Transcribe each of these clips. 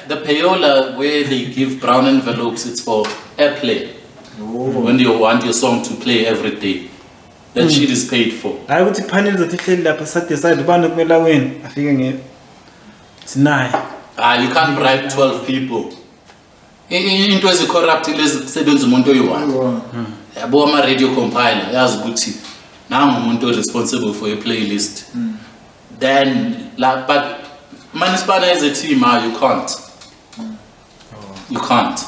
the payola where they give brown envelopes, it's for airplay. When you want your song to play every day. That shit is paid for. I would say panels that they decide the band of win. I think it's 9. You can't bribe 12 people. Into as a corrupt sebenza umuntu oyi-1. Yabo ama radio compiler yazi ukuthi now umuntu responsible for your playlist. Then but Manispana as a team, you can't. You can't.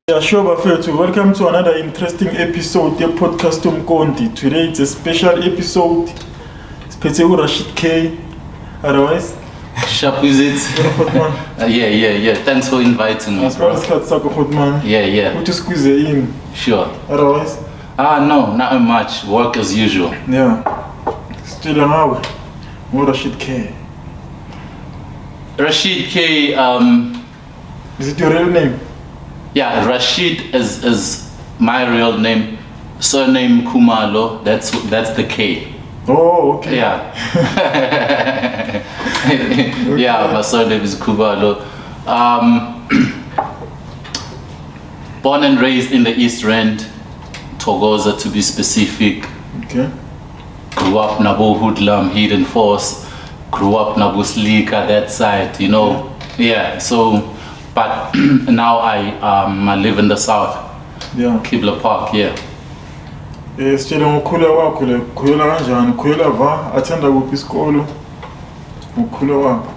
Yeah, sure, Bafethu. Welcome to another interesting episode of Podcast Umkondi. Today it's a special episode. It's Petegu Rashid K. Otherwise, Sharp is it? Yeah. Thanks for inviting me. As well as Katsako Hotman. Yeah. What to squeeze in? Sure. Otherwise? No, not much. Work as usual. Yeah. Still an hour. More Rashid K. Rashid K. Is it your real name? Yeah, Rashid is my real name. Surname Kumalo. That's the K. Oh, okay. Yeah. Okay. Yeah, my surname is Kumalo. Born and raised in the East Rand, Thokoza to be specific. Okay. Grew up Nabo Hoodlam, Hidden Force. Grew up Nabo Slika, that side, you know. Yeah, so. But now I live in the south. Yeah. Kibla Park, yeah. Sitshele ngokukhula kwakho le khula kanjani khula va athanda kuphi isikolo ngokukhula kwakho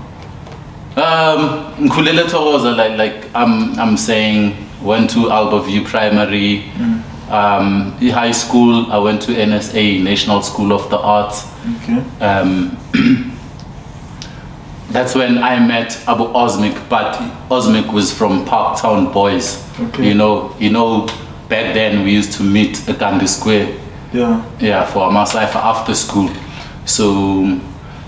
Nkhulele Thokoza, like I'm saying, went to Alba View Primary. High school I went to NSA, National School of the Arts. Okay. That's when I met Abu Osmic, but Osmic was from Parktown Boys. Okay. You know, back then we used to meet at Gandhi Square. Yeah, for our cipher after school. So,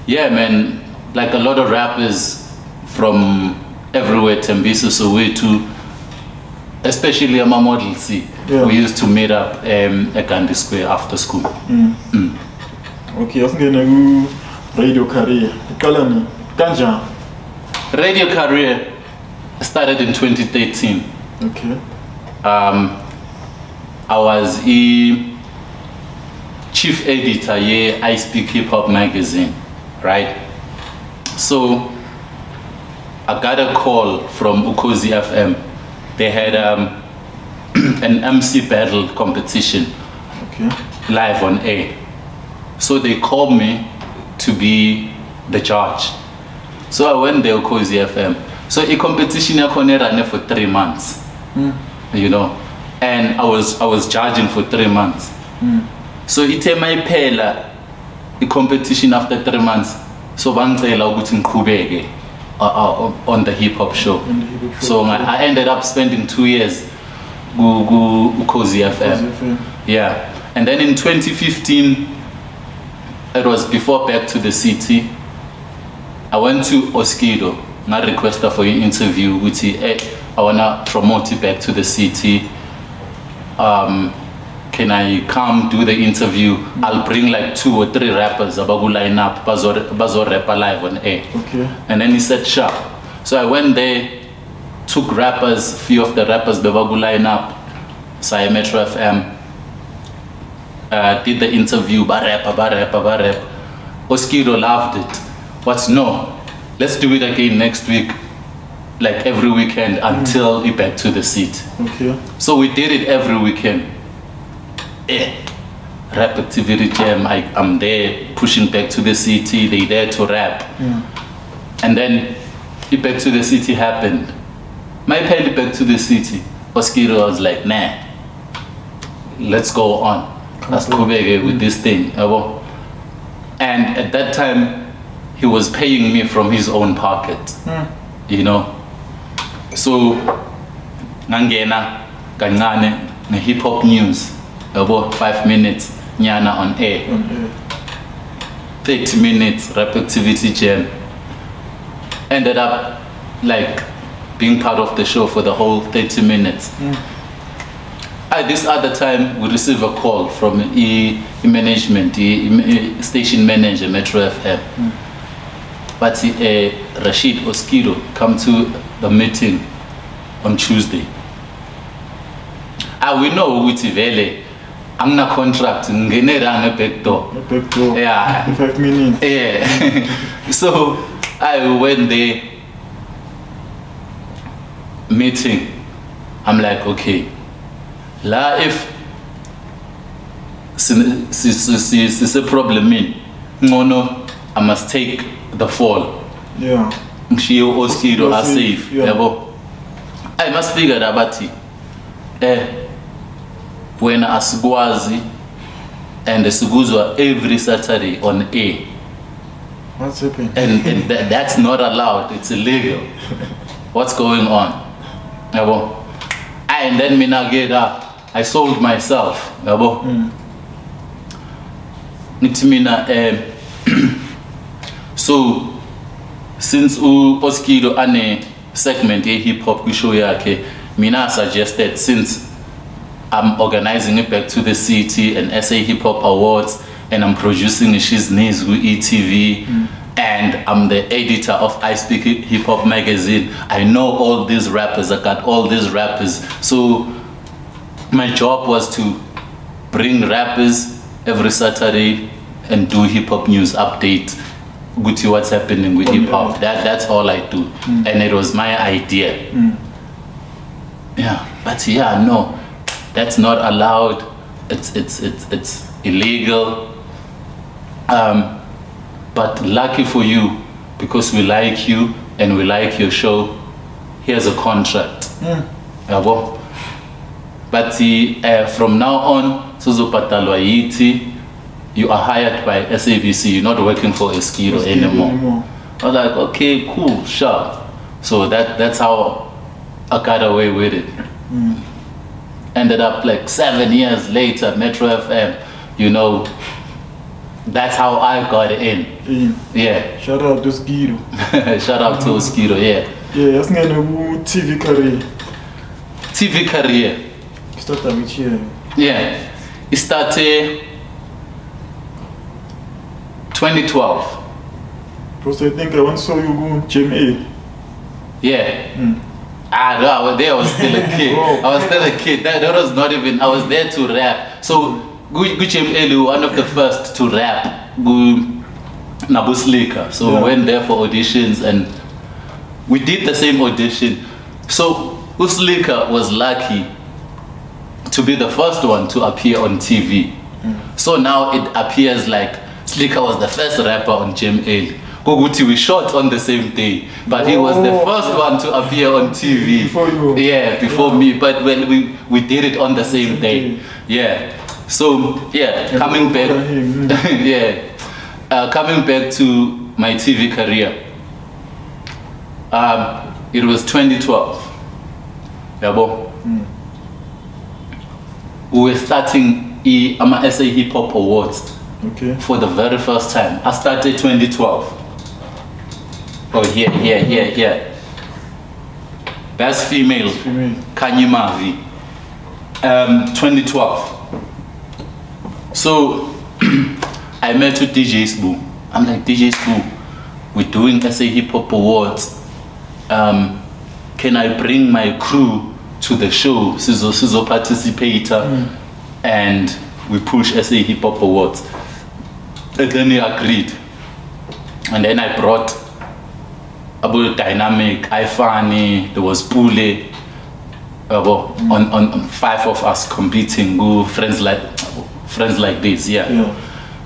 yeah, man, like a lot of rappers from everywhere, Tembisa, Soweto, especially Ama Model C. Yeah. We used to meet up at Gandhi Square after school. Okay, asingene ku radio career. Iqala Ganja. Radio career started in 2013. Okay. I was a chief editor here, I Speak Hip Hop magazine, right? So I got a call from Ukhozi FM. They had an MC battle competition, okay, live on air. So they called me to be the judge. So I went there, Ukhozi FM. So a competition I ran for 3 months, you know, and I was judging for 3 months. So it my pela the competition after 3 months. So bangcela ukuthi ngiqhubeke on the hip hop show. So I ended up spending 2 years Ukhozi FM. Yeah, and then in 2015, it was before Back to the City. I went to Oskido, not requested for an interview with I wanna promote it Back to the City. Can can I come do the interview? I'll bring like 2 or 3 rappers abagu line up bazo rap live on air. Okay. And then he said sure. So I went there, took rappers, few of the rappers babagu line up, Saya Metro FM, did the interview, ba rap. Oskido loved it. What's no? Let's do it again next week, like every weekend until he back to the seat. Okay. So we did it every weekend. Rap activity jam. I'm there pushing back to the city. They there to rap, and then he back to the city happened. My pay back to the city. Oskido was like, nah, let's go on. Let's go back with this thing. And at that time, he was paying me from his own pocket, you know. So, nangena kancane ne hip hop news about 5 minutes nyana on air, 30 minutes rap activity jam. Ended up like being part of the show for the whole 30 minutes. At this other time, we receive a call from management, station manager, Metro FM. But Rashid Oskido come to the meeting on Tuesday. We know which vele, I'm not contract, ngenera back door. Back door. Yeah. 5 minutes. Yeah. So I went there, meeting. I'm like, okay. La if it's a problem no, I must take the fall. Yeah. She Oskido are safe. Yeah. I must figure that bati. When Asgwazi and the Suguzwa every Saturday on A. What's happening? And that's not allowed. It's illegal. What's going on? And then mina get up. I sold myself. So since Oskido ane segment hip hop show yake, mina suggested since I'm organizing it back to the city and SA Hip Hop Awards, and I'm producing She's News with ETV, and I'm the editor of I Speak Hip Hop magazine. I know all these rappers, I got all these rappers. So my job was to bring rappers every Saturday and do hip hop news update, Gucci what's happening with hip hop. That's all I do, and it was my idea. Yeah, but yeah, no, that's not allowed. It's illegal. But lucky for you, because we like you and we like your show, here's a contract. But from now on, Suzu Patalwa Yiti, you are hired by SABC, you're not working for Oskido anymore. I was like, okay, cool, sure. So that's how I got away with it. Ended up like 7 years later, Metro FM, you know, that's how I got in. Yeah. Shout out to Oskido. Shout out to Oskido, yeah. Yeah, that's a TV career. TV career. Started which year? Yeah. It started 2012. Because I think I once saw you go GMA. Yeah. No, there I was still a kid. I was still a kid. That was not even, I was there to rap. So Gucci Elu, one of the first to rap, Nabuslika. So we went there for auditions and we did the same audition. So Uslika was lucky to be the first one to appear on TV. So now it appears like Slika was the first rapper on GMA. Koguti, we shot on the same day, but he was the first one to appear on TV. Before you? Yeah, before me, but when we did it on the same day. Yeah. So yeah, coming back, coming back to my TV career. It was 2012. We were starting SA Hip Hop Awards for the very first time. I started 2012. Oh, here. Best female, Kanye Mavi. 2012. So I met with DJ Spoo. I'm like, DJ Spoo, we're doing SA Hip Hop Awards. Can I bring my crew to the show? Sizo participator, and we push SA Hip Hop Awards. And then he agreed. And then I brought Abu Dynamic, iFani, there was Pule. On 5 of us competing, friends like this, yeah.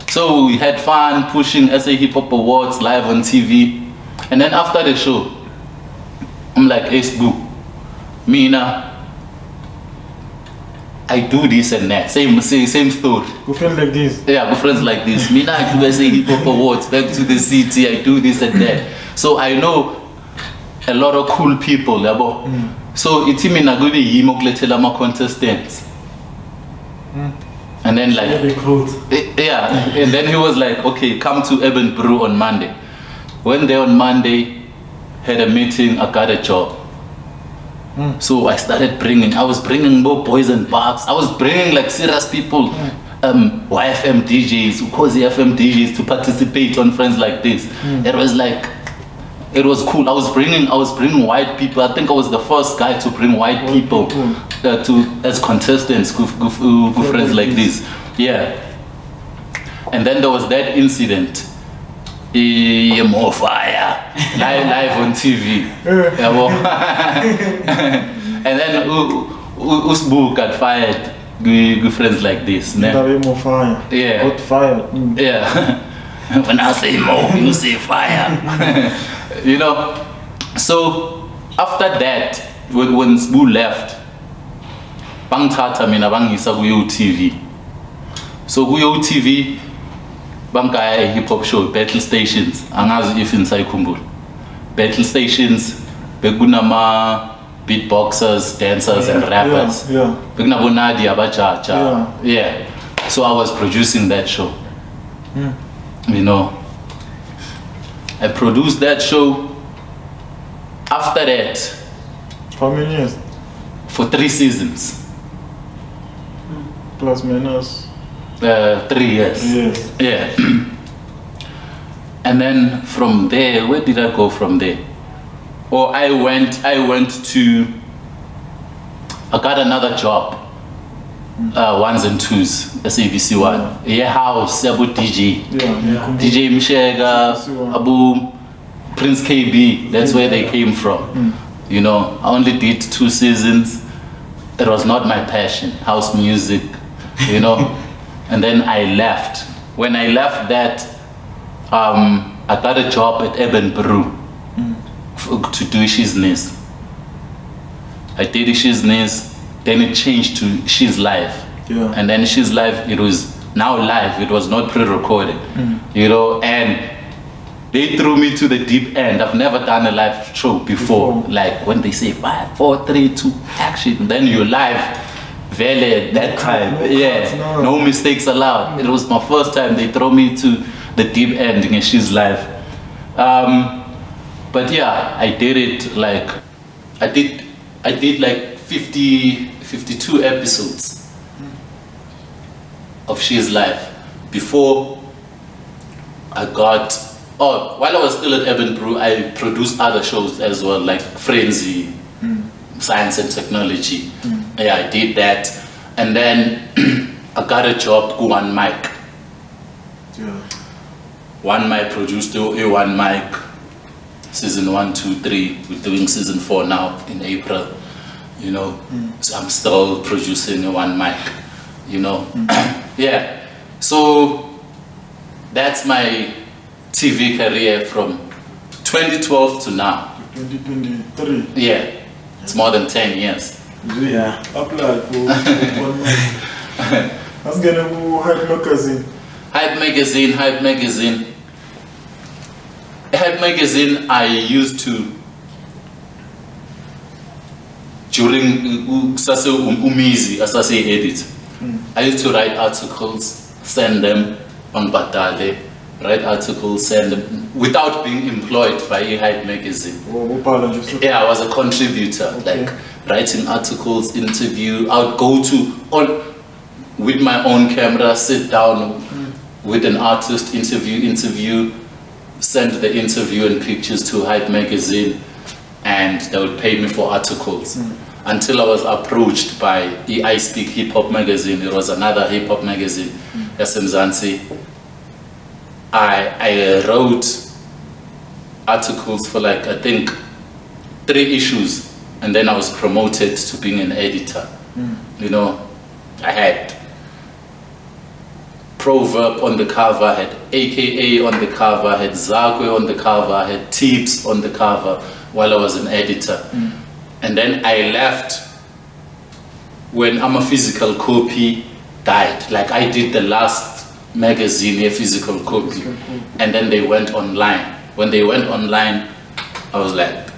So we had fun pushing SA Hip Hop Awards live on TV. And then after the show, I'm like, hey Spoo, Mina, I do this and that. Same story. Good friends like this. Yeah, good friends like this. Mina, I do SA Hip Hop Awards, back to the city, I do this and that. So I know a lot of cool people. So it's me na go be yimo kuletela ma contestants. And then like, yeah, and then he was like, okay, come to Urban Brew on Monday. Went there on Monday, had a meeting, I got a job. So I started I was bringing more boys and bugs. I was bringing like serious people, YFM DJs, Cozy FM DJs to participate on Friends Like This. It was cool. I was bringing white people. I think I was the first guy to bring white people as contestants go Friends Like This. Yeah. And then there was that incident. More fire live on TV. And then Usbu got fired. Go Friends Like This. More fire. Yeah. Hot fire. Yeah. When I say more, you say fire. You know, so after that, when Spoo left, bangithatha mina bangisa kuyo TV. So kuyo TV, bangaya hip hop show, Battle Stations. Angazi if insayikhumbula. Battle Stations, bekunama beatboxers, dancers, and rappers. Yeah. Bekunabo Nadia Bajaja. Yeah. So I was producing that show. You know, I produced that show. After that, how many years? For 3 seasons. Plus minus 3 years. 3 years. Yeah. And then from there, where did I go from there? Oh, I got another job. 1s and 2s, SABC 1. Yeah, house, Abu DJ. Yeah. DJ Mshega, Abu Prince KB, that's where they came from. You know, I only did 2 seasons. It was not my passion, house music, you know. And then I left. When I left that, I got a job at Urban Brew to do Shizness. I did Shizness. Then it changed to She's Live. Yeah. And then She's Live, it was now live, it was not pre-recorded. You know, and they threw me to the deep end. I've never done a live show before. Like when they say 5, 4, 3, 2, action, then you're live. Vele at that time. No mistakes allowed. It was my first time. They throw me to the deep end and She's Live. But yeah, I did it like, I did like 52 episodes of She's Live before I got, while I was still at Urban Brew, I produced other shows as well, like Frenzy, Science and Technology. Yeah, I did that. And then I got a job to One Mic. One Mic produced a One Mic, season 1, 2, 3. We're doing season 4 now in April. You know, so I'm still producing a One Mic, you know. Yeah, so that's my TV career from 2012 to now. 2023. Yeah, it's more than 10 years. Yeah. Apply for One Mic. That's gonna go Hype Magazine. Hype Magazine, I used to, during Umizi, as I say, edit. I used to write articles, send them on Batale, write articles, send them, without being employed by Hype Magazine. Yeah, I was a contributor, like writing articles, interview. I would go to, with my own camera, sit down with an artist, interview, send the interview and pictures to Hype Magazine, and they would pay me for articles. Until I was approached by I Speak Hip Hop Magazine. It was another hip hop magazine, Mzansi. I wrote articles for like, I think, 3 issues, and then I was promoted to being an editor. You know, I had Proverb on the cover, I had AKA on the cover, I had Zakwe on the cover, I had Tips on the cover while I was an editor. And then I left when I'm a Physical Copy died. Like I did the last magazine, a physical copy, and then they went online. When they went online, I was like,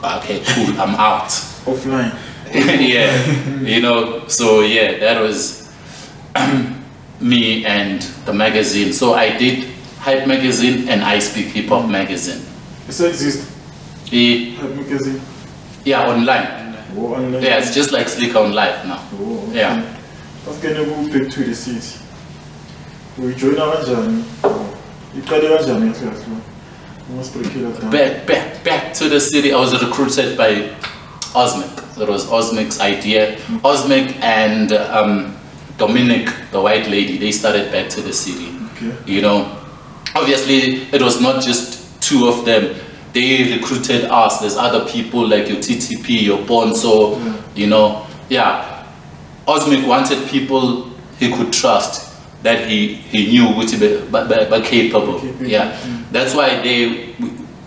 okay, cool, I'm out. Offline. Yeah, you know, so yeah, that was me and the magazine. So I did Hype Magazine and I Speak Hip Hop Magazine. It still exists? Hype Magazine? Yeah, online. Oh, online. Yeah, it's just like Slick on Live now. Oh, okay. Yeah. Let's get back to the city. We joined our journey. You got your journey, Back to the city. I was recruited by Osmic. It was Osmic's idea. Osmic and Dominic, the white lady, they started Back to the City. Okay. You know, obviously it was not just 2 of them. They recruited us. There's other people like your TTP, your Bonso, you know. Yeah, Osmic wanted people he could trust, that he knew would be capable. Yeah, that's why they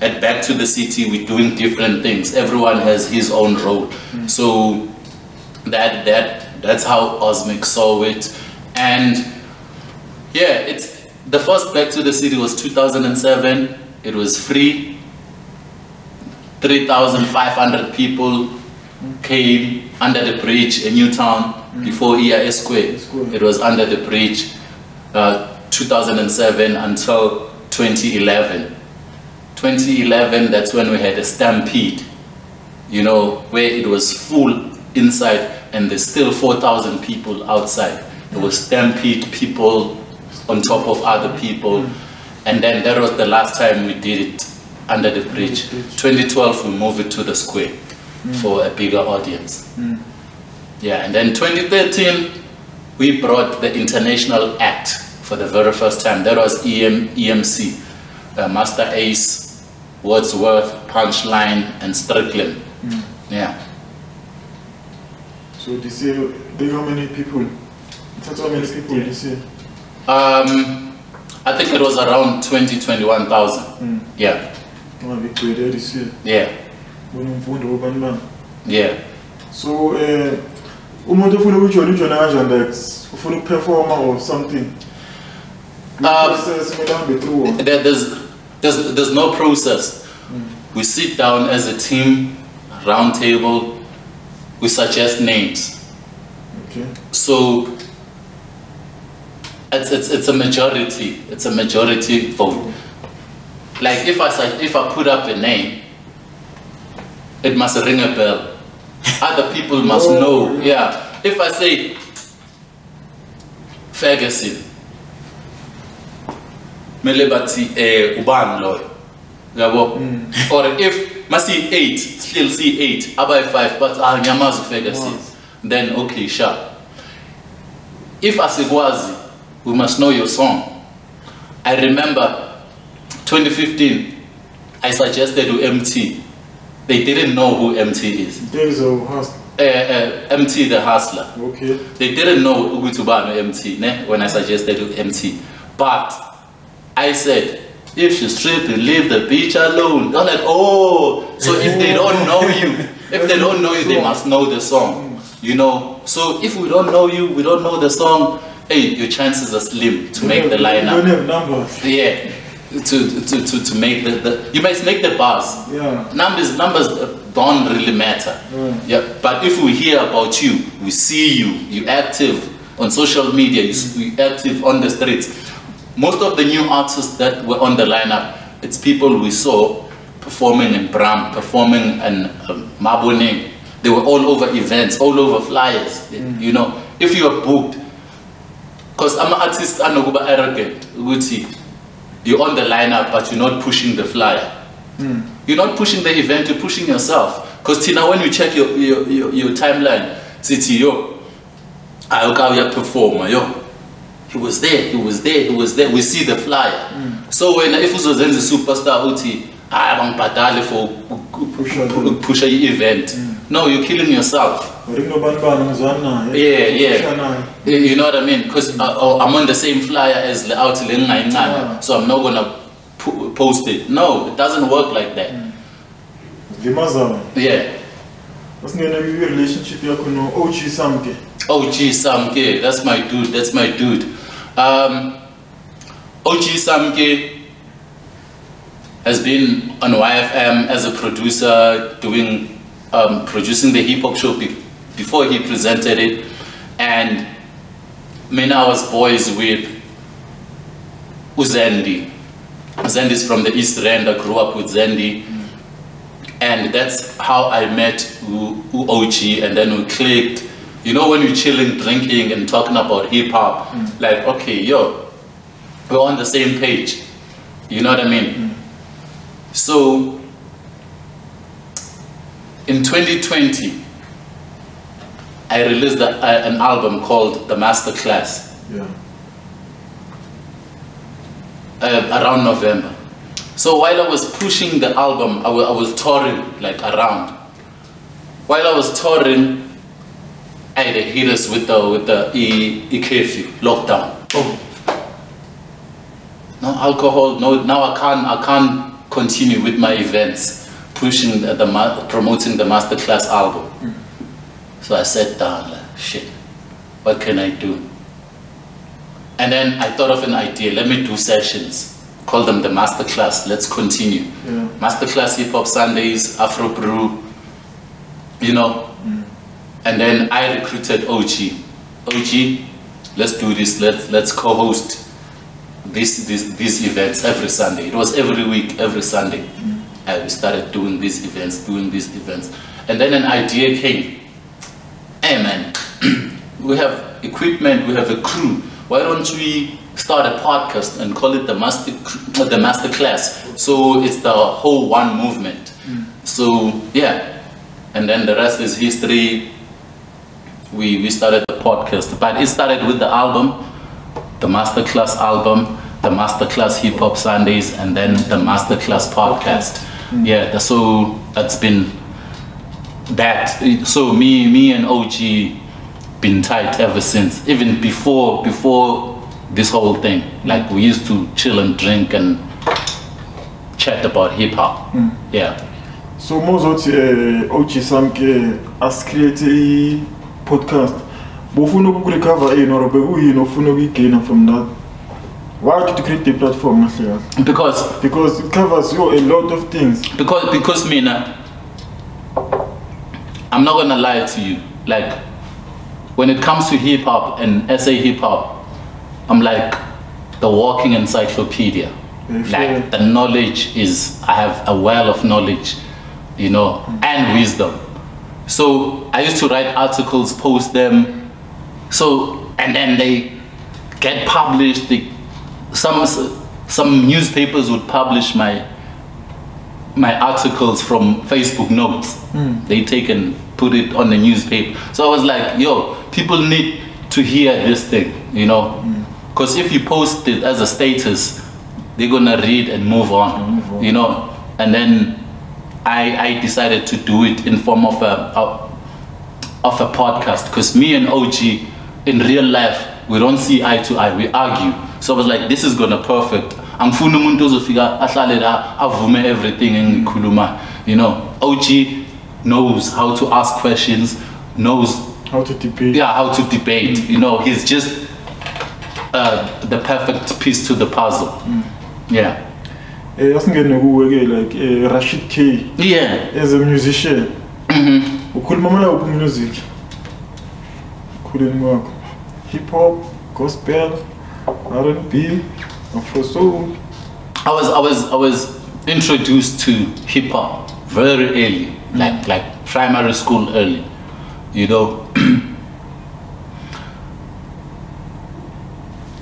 at Back to the City we're doing different things. Everyone has his own role. So that's how Osmic saw it. And yeah, it's the first Back to the City was 2007. It was free. 3,500 people came under the bridge in Newtown before EIS Square. It was under the bridge 2007 until 2011. 2011, that's when we had a stampede, you know, where it was full inside and there's still 4,000 people outside. There was stampede, people on top of other people. And then that was the last time we did it under the bridge. 2012 we moved it to the square for a bigger audience. Yeah, and then 2013 we brought the international act for the very first time. That was EMC, Master Ace, Wordsworth, Punchline, and Strickland. Yeah. So this year, how many people? How many people this year? I think it was around 20,000-21,000. Yeah. This year. Yeah. Yeah. So, like, performer or something. There's no process. We sit down as a team, round table, we suggest names. Okay. So it's a majority. It's a majority vote. Like if I put up a name, it must ring a bell. Other people must know. Yeah. If I say Ferguson, Melebati Uban Loy. Or if Masi 8, still see 8, Abai 5, but Nyamazu Ferguson, then okay, sure. If Asigwazi, we must know your song. I remember 2015, I suggested to MT. They didn't know who MT is. There's a hustler. MT the hustler. Okay. They didn't know Ugutubano MT when I suggested to MT. But I said, if she's stripping, leave the beach alone. They're like, oh, so if they don't know you, they must know the song. You know, so if we don't know you, we don't know the song, hey, your chances are slim to make the lineup. You don't have numbers. Yeah, to make the you might make the buzz. Yeah. Numbers don't really matter. Yeah, but if we hear about you, we see you, you're active on social media, you're active on the streets. Most of the new artists that were on the lineup, it's people we saw performing in Bram, performing in Mabone. They were all over events, all over flyers. You know, if you are booked, Because I'm an artist, I'm not arrogant. You're on the lineup, but you're not pushing the flyer. You're not pushing the event, you're pushing yourself. Because Tina, when you check your timeline, see, yo, I'll performer, yo. He was there. We see the flyer. So when if it was a superstar, I'm badly for push a event. No, you're killing yourself. Yeah. You know what I mean? Because I'm on the same flyer as the out, so I'm not gonna post it. No, it doesn't work like that. Yeah. What's the name of your relationship? You know, OG Samke. OG Samke, that's my dude. OG Samke has been on YFM as a producer, doing producing the hip hop show before he presented it, and I was boys with Uzendi. Zendi's from the East End. I grew up with Zendi, and that's how I met OG, and then we clicked. You know, when you're chilling, drinking, and talking about hip hop, like, okay, yo, we're on the same page. You know what I mean? So, in 2020, I released an album called The Masterclass. Yeah. Around November. So while I was pushing the album, I was touring like around. While I was touring, I had hit us with the curfew, lockdown. Oh. No alcohol, no. Now I can't continue with my events, pushing promoting the Masterclass album. So I sat down, like, shit, what can I do? And then I thought of an idea. Let me do sessions. Call them the Masterclass. Let's continue. Yeah. Masterclass Hip Hop Sundays, Afro Brew, you know. And then I recruited OG. OG, let's do this. Let's co-host these events every Sunday. It was every week, every Sunday. I started doing these events, and then an idea came. Hey man, we have equipment, we have a crew. Why don't we start a podcast and call it the Masterclass? So it's the whole one movement. So yeah, and then the rest is history. We started the podcast, but it started with the album, the Masterclass album, the Masterclass Hip Hop Sundays, and then the Masterclass podcast. Yeah, so that's been that. So me and OG been tight ever since. Even before this whole thing, like we used to chill and drink and chat about hip hop. Yeah. So most OG Samke has created podcast. Bofuna ku recover or ufuna gain from that. Why did you create the platform? Because it covers you a lot of things. Because Mina, I'm not gonna lie to you. Like when it comes to hip hop and SA hip hop, I'm like the walking encyclopedia. Like the knowledge is, I have a well of knowledge, you know, and wisdom. So I used to write articles, post them, and then they get published. Some newspapers would publish my articles from Facebook notes. They take and put it on the newspaper. So I was like, yo, people need to hear this thing, you know, because if you post it as a status, they're gonna read and move on, you know. And then I decided to do it in form of a podcast, because me and OG in real life, we don't see eye to eye, we argue. So I was like, this is gonna perfect. I'm everything in Kuluma, you know. OG knows how to ask questions, knows how to debate. Yeah, how to debate. You know, he's just the perfect piece to the puzzle. Yeah. Like Rashid K. Yeah. As a musician. Music. Hip hop, gospel, R&B, Afro soul. I was introduced to hip hop very early, like primary school early, you know.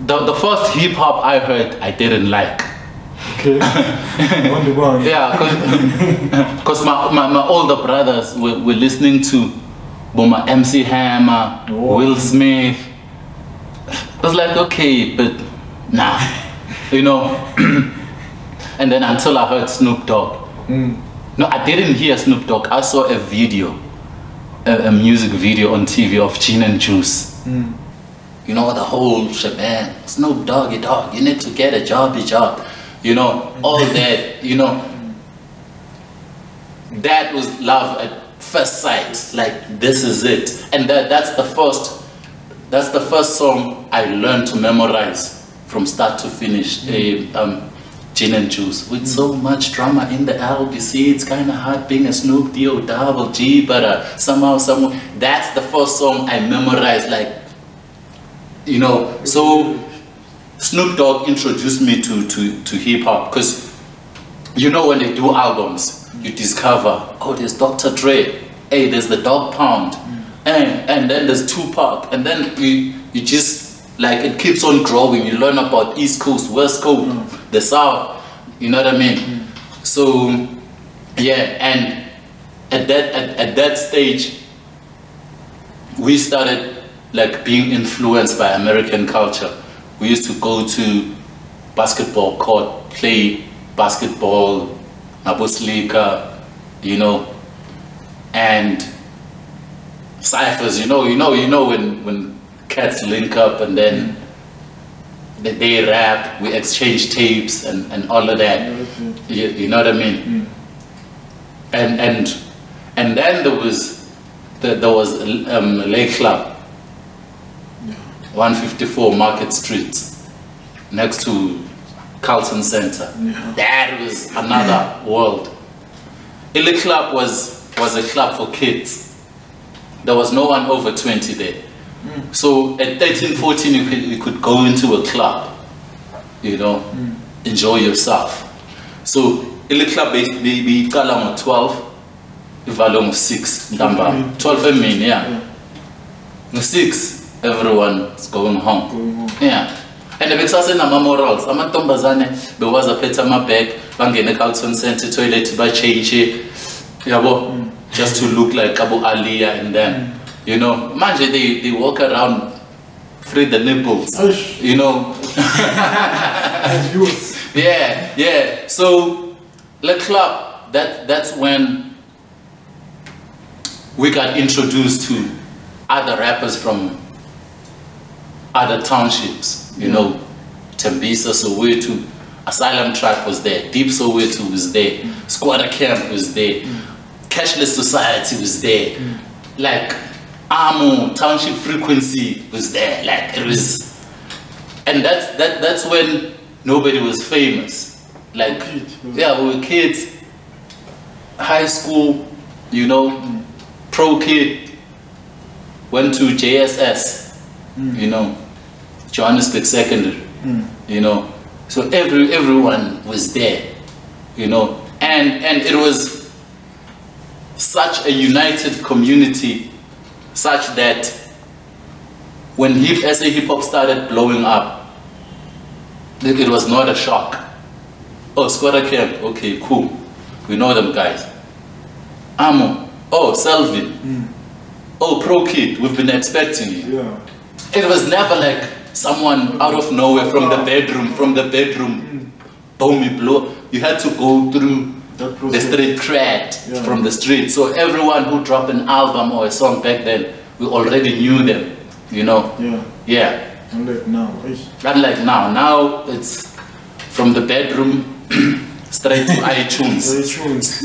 the first hip hop I heard, I didn't like. Okay. On the one. Yeah, because my older brothers were listening to Boma MC Hammer, Will Smith. I was like, okay, but nah, you know. And then until I heard Snoop Dogg. No, I didn't hear Snoop Dogg. I saw a video, a music video on TV of Gin and Juice. You know, the whole shebang. Snoop Doggy Dogg, you need to get a job. You know, all that, you know. That was love at first sight. Like, this is it. And that's the first song I learned to memorize from start to finish. Gin and Juice. With so much drama in the LBC, it's kind of hard being a Snoop D-O double G, but somehow, that's the first song I memorized, like, you know. So Snoop Dogg introduced me to hip hop, because you know, when they do albums, you discover, oh, there's Dr. Dre, hey, there's the Dog Pound, and then there's Tupac, and then you just, like, it keeps on growing. You learn about East Coast, West Coast, the South, you know what I mean? So yeah, and at that stage, we started like being influenced by American culture. We used to go to basketball court, play basketball, Nabuslika, you know, and ciphers, you know when cats link up and then they rap, we exchange tapes and all of that. You know what I mean? And then there was Lake Club, 154 Market Street, next to Carlton Center. That was another world. Lake Club was a club for kids. There was no one over 20 there. So at 13, 14, you could go into a club, you know, enjoy yourself. So in the club, we call on 12, volume 6, number 12 yeah. 6, everyone's going home. Yeah. And the big na memorials, amantombazane bewaza phetha amabag bangene eCarlton Center toilet bachange, yabo, just to look like Abu Aliyah and them. You know, manje they walk around, free the nipples, you know. Yeah. So the club, that's when we got introduced to other rappers from other townships. You know, Tembisa, Soweto, Asylum Track was there, Deep Soweto was there, Squatter Camp was there, Cashless Society was there, like Amo, Township Frequency was there, like it was, and that's when nobody was famous. Like, yeah, we were kids, high school, you know, pro kid, went to JSS, you know, Johannesburg Secondary, you know, so everyone was there, you know, and it was such a united community, such that when SA hip hop started blowing up, it was not a shock. Oh, Squatter Camp, okay, cool, we know them guys. Amo, oh, Selvin, oh, Pro Kid, we've been expecting you. Yeah. It was never like someone out of nowhere from the bedroom, boom, you blow. You had to go through the street cred from the street. So everyone who dropped an album or a song back then, we already knew them, you know. Yeah. Unlike now. Unlike now. Now it's from the bedroom straight to iTunes,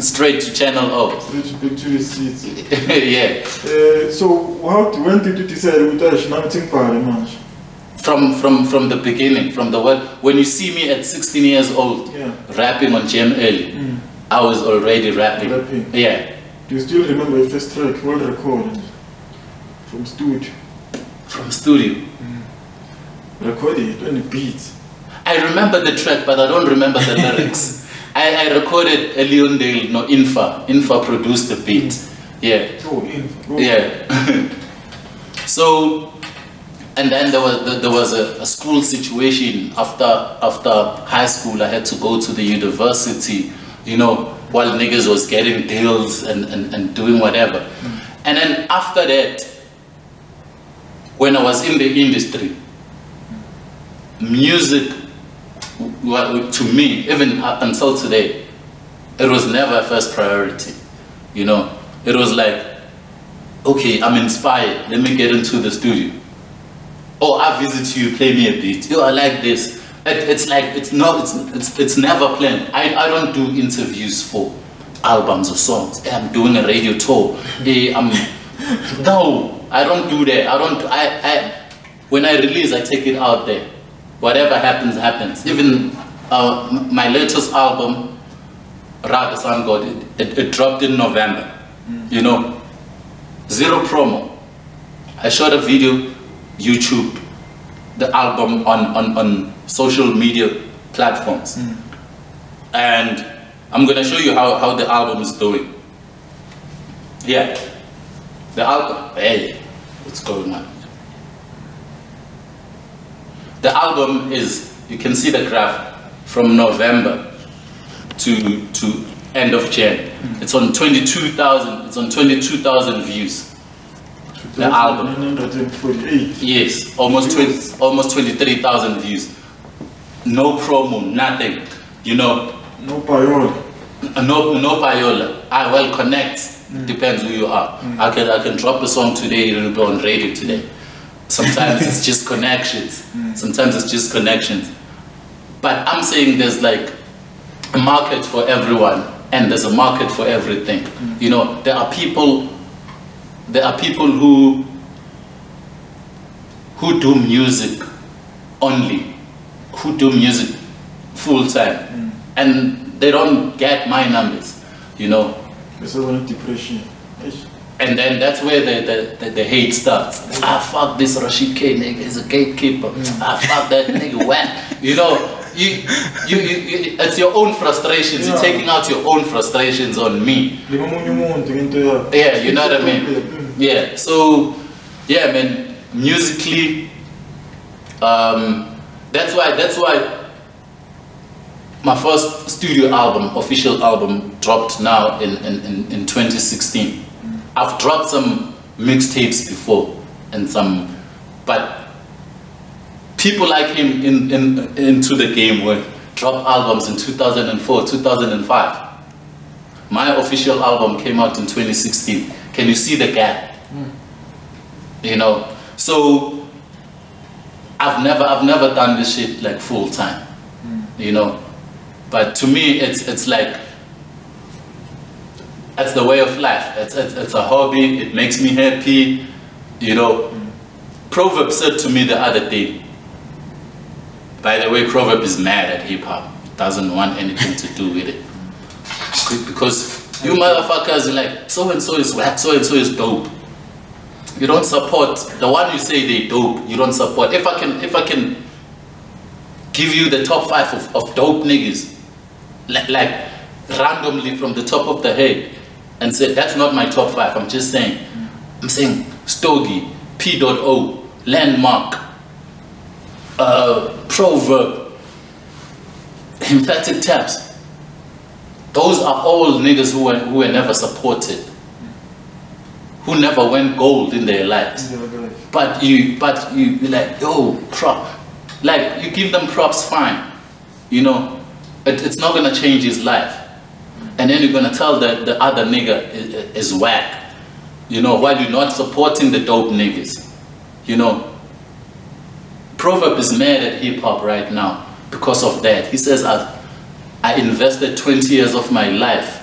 straight to Channel O. Straight to Big Two Seats. Yeah. So when did you decide to nothing for man? From the beginning, from the word. When you see me at 16 years old, rapping on Jam Early, I was already rapping. Yeah. Do you still remember your first track, world record, from studio? From studio. Recorded on the beat. I remember the track, but I don't remember the lyrics. I recorded a Leondale, no, Infa. Infa produced the beat. Yeah. Oh, Infa. Oh. Yeah. So And then there was a school situation after high school. I had to go to the university, you know, while niggas was getting deals and doing whatever. And then after that, when I was in the industry, music, well, to me, even up until today, it was never a first priority. You know, it was like, okay, I'm inspired, let me get into the studio. Oh, I visit you, play me a beat. Yo, I like this. It's like, it's never planned. I don't do interviews for albums or songs. I'm doing a radio tour. No, I don't do that. When I release, I take it out there. Whatever happens, happens. Even my latest album, Raga Sun God, it dropped in November. You know, zero promo. I shot a video, YouTube, the album on social media platforms. And I'm gonna show you how the album is doing. Yeah, the album, hey, what's going on? The album is, you can see the graph from November to end of Jan. It's on 22,000 views. The album. 948. Yes, almost 23,000 views. No promo, nothing. You know. No payola. No payola. I will connect. Depends who you are. I can drop a song today, it'll be on radio today. Sometimes it's just connections. Sometimes it's just connections. But I'm saying there's like a market for everyone, and there's a market for everything. You know, there are people who do music only, who do music full time, and they don't get my numbers, you know. It's a depression. And then that's where the hate starts. Ah, fuck this Rashid K nigga, he's a gatekeeper. Ah, fuck that nigga, whack. You know, it's your own frustrations. You're taking out your own frustrations on me. Yeah, you know what I mean? Yeah, so, yeah, man, musically, that's why my first studio album, official album, dropped now in 2016. I've dropped some mixtapes before and but people like him into the game would drop albums in 2004, 2005. My official album came out in 2016. Can you see the gap? You know, so I've never done this shit like full time. You know, but to me it's like, that's the way of life. It's a hobby. It makes me happy. You know, Proverb said to me the other day, by the way, Proverb is mad at hip hop. Doesn't want anything to do with it. Because you motherfuckers are like, so and so is whack, so and so is dope. You don't support the one you say they dope. You don't support. If I can give you the top 5 of dope niggas, like randomly from the top of the head, and say that's not my top 5. I'm just saying. I'm saying Stogie, P.O, Landmark, Proverb, Emphatic Taps. Those are all niggas who were never supported, who never went gold in their lives. But you like, yo, prop, like you give them props, fine. You know, it's not gonna change his life. And then you're gonna tell the other nigga is whack, you know, while you're not supporting the dope niggas. You know, Proverb is mad at hip hop right now because of that. He says, I invested 20 years of my life,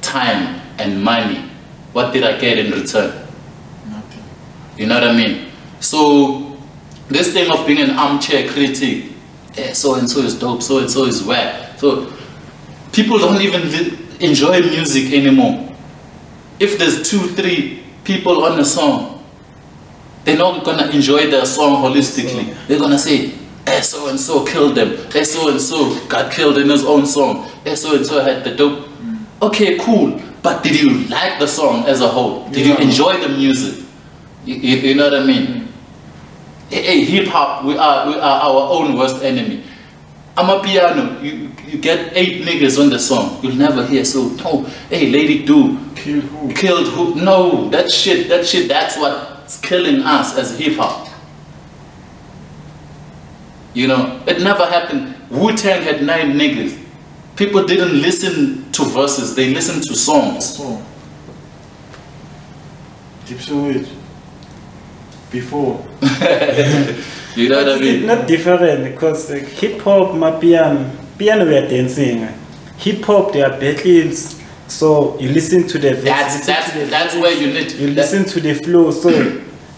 time and money. What did I get in return? Nothing. You know what I mean? So this thing of being an armchair critic, yeah, so and so is dope, so and so is whack. So people don't even enjoy music anymore. If there's 2-3 people on a song, they're not gonna enjoy their song holistically. They're gonna say, eh, so and so killed them. Eh, so and so got killed in his own song. Eh, so and so had the dope. Okay, cool. But did you like the song as a whole? Did you enjoy the music? You know what I mean? Hey, hip hop, we are our own worst enemy. I'm a piano. You get 8 niggas on the song. You'll never hear. So no, hey, Lady Do Killed who? killed who? No, that shit. That's what's killing us as hip hop. You know, it never happened. Wu-Tang had 9 niggas. People didn't listen to verses. They listened to songs. So, Deep Sweat. Before. You know what I It's mean? not different because hip hop, my piano we are dancing. Hip hop, they are battles. So you listen to the verse, That's where you need. you listen to the flow. So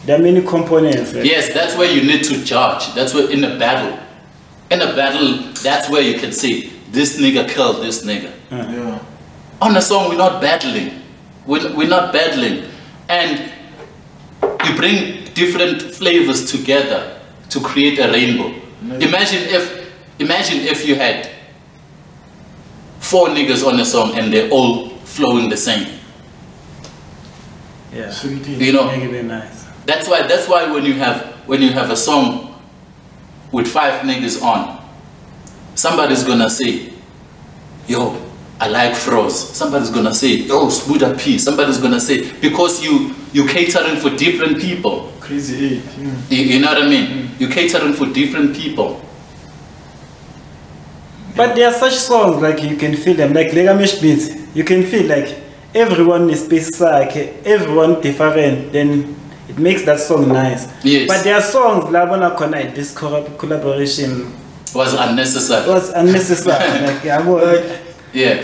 there are many components. Right? Yes, that's where you need to judge. That's where in a battle, that's where you can say this nigga killed this nigga. Yeah. On a song, we're not battling. We're not battling, and you bring different flavors together to create a rainbow. Imagine if you had 4 niggas on a song and they're all flowing the same. Yeah. You know, Make it nice. that's why when you have a song with 5 niggas on, somebody's gonna say, yo, I like Froze. Somebody's gonna say, yo, Spuda P. Somebody's gonna say, because you catering for different people. Crazy 8. You know what I mean? You catering for different people. But there are such songs like you can feel them, like Legamesh beats. You can feel like everyone is space like everyone different. Then it makes that song nice. Yes. But there are songs Labona Connect, this collaboration Was unnecessary. was unnecessary. Like Yeah.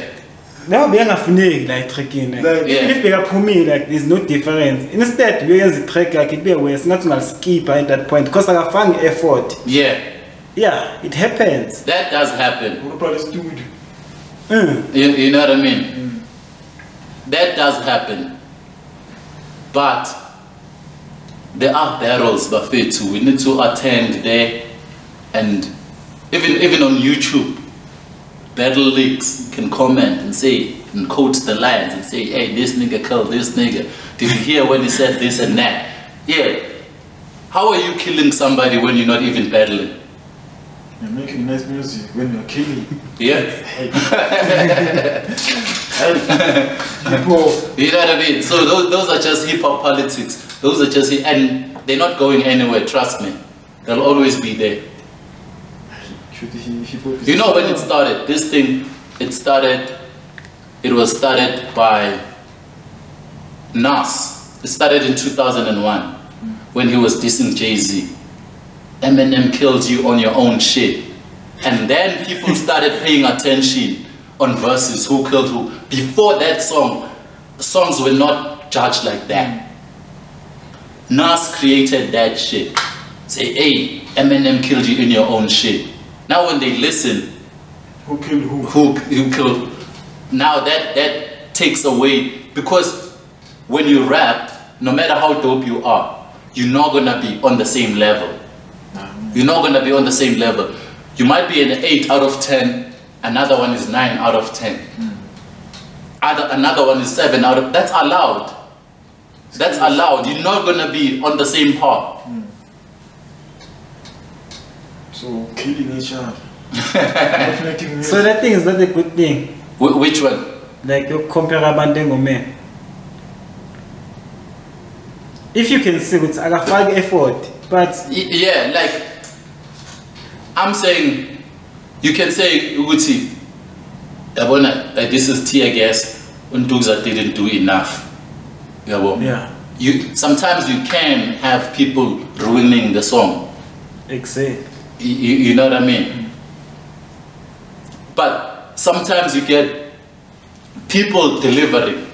now being a funny like tracking. Like, Like, yeah. if they are for me, like there's no difference. Instead, we use the track like it be a waste, not mal skip at that point because I found effort. Yeah. Yeah, it happens. That does happen. What about this dude? You know what I mean? That does happen. But there are battles, Buffet too. We need to attend there, and even on YouTube, battle leaks can comment and say and quote the lines and say, hey, this nigga killed this nigga. Did you hear when he said this and that? Yeah. How are you killing somebody when you're not even battling? You're making nice music when you're killing. Yeah. People. You know what I mean? So those are just hip hop politics. Those are just, and they're not going anywhere, trust me. They'll always be there. You know when it started, this thing, it was started by Nas. It started in 2001 when he was dissing Jay-Z. Eminem killed you on your own shit. And then people started paying attention on verses, who killed who. Before that songs were not judged like that. Nas created that shit. Say, hey, Eminem killed you in your own shit. Now when they listen, Who killed who? who killed? Now that takes away, because when you rap, no matter how dope you are, you're not gonna be on the same level. You're not gonna be on the same level. You might be an 8 out of 10, another one is 9 out of 10. Another one is 7 out of, that's allowed. That's allowed. You're not gonna be on the same par. So killing each other. Not making music. So that thing is not a good thing. Which one? Like you compare Abandengo man. If you can sing it's a fag effort, but Yeah, like I'm saying, you can say Uguti, like this is tear gas. Unduza didn't do enough. yeah, Sometimes you can have people ruining the song. exactly. You know what I mean? But sometimes you get people delivering.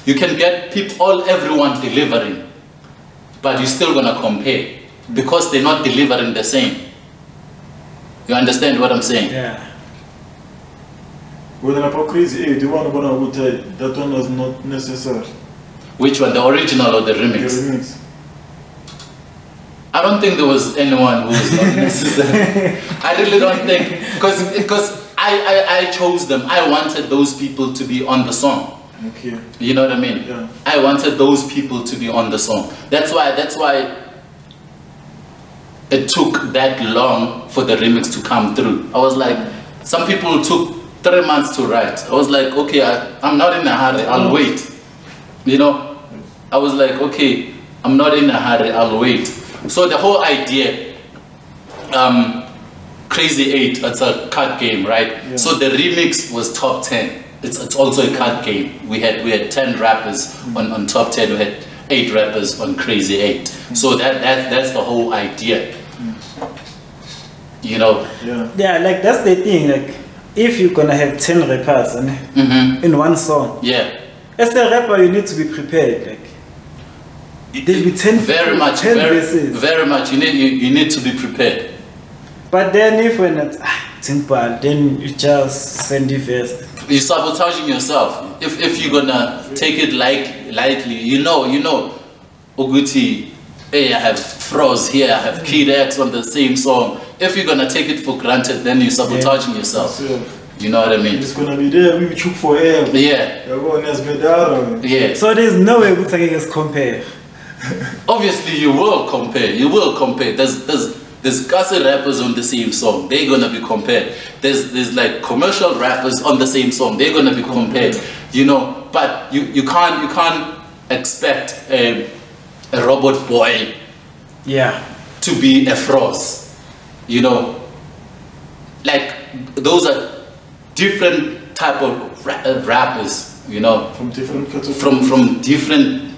You can get everyone delivering, but you're still gonna compare because they're not delivering the same. You understand what I'm saying? Yeah. With an crazy 8, the one about would tell that one was not necessary. Which one, the original or the The remix? remix. I don't think there was anyone who was not necessary. I really don't think, because I chose them. I wanted those people to be on the song. Okay. You know what I mean? Yeah. I wanted those people to be on the song. That's why it took that long for the remix to come through. I was like, some people took 3 months to write. I was like, okay, I'm not in a hurry, I'll wait. You know, I was like, okay, I'm not in a hurry, I'll wait. So the whole idea, Crazy 8, it's a card game, right? Yeah. So the remix was top 10. It's also a card game. We had 10 rappers on top 10. We had 8 rappers on Crazy 8. So that's the whole idea. You know? Yeah, like that's the thing. Like, if you're gonna have 10 rappers in one song, Yeah. as a rapper, you need to be prepared. Like, there'll be 10 Very much, 10 verses. very much. You need to be prepared. But then if we're not simple, then you just send it first. You're sabotaging yourself. If you're gonna take it lightly, you know, Oguti, hey, I have Froz here, I have Kid X on the same song. If you're gonna take it for granted, then you're sabotaging yourself. You know what I mean? It's gonna be there, we choke forever. Yeah. Everyone has been there. Yeah. So there's no way we can compare. Obviously, you will compare. You will compare. There's gossip rappers on the same song. They're gonna be compared. There's like commercial rappers on the same song. They're gonna be compared. You know, but you can't expect a Robot Boy to be a Froz. You know, like those are different type of rappers. You know, From different categories. from different.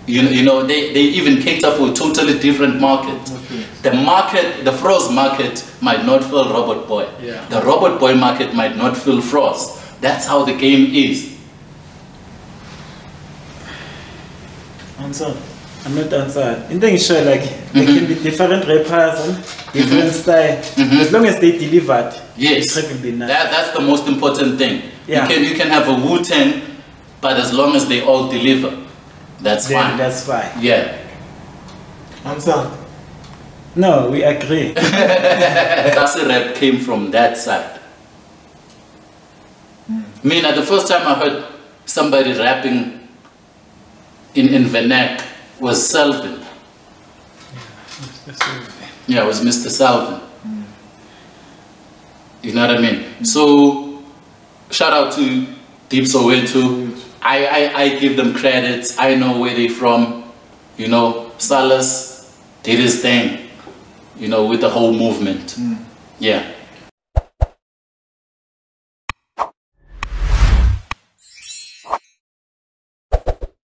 You know, they even cater for a totally different market. Okay. The Froz market might not fill Robot Boy. Yeah. The Robot Boy market might not fill Froz. That's how the game is. Answer. I'm not answered. In the show, like there can be different rappers and different style. As long as they delivered, Yes. the track will be nice. That's the most important thing. Yeah. You can have a Wu-Tang, but as long as they all deliver, that's Then fine. that's fine. Yeah. Answer. No, we agree. Gossip rap came from that side. I mean, the first time I heard somebody rapping in Vernac was Selvin. Yeah, it was Mr. Selvin. You know what I mean? So, shout out to Deep Soweto. I give them credits. I know where they're from. You know, Salas did his thing, you know, with the whole movement. Yeah.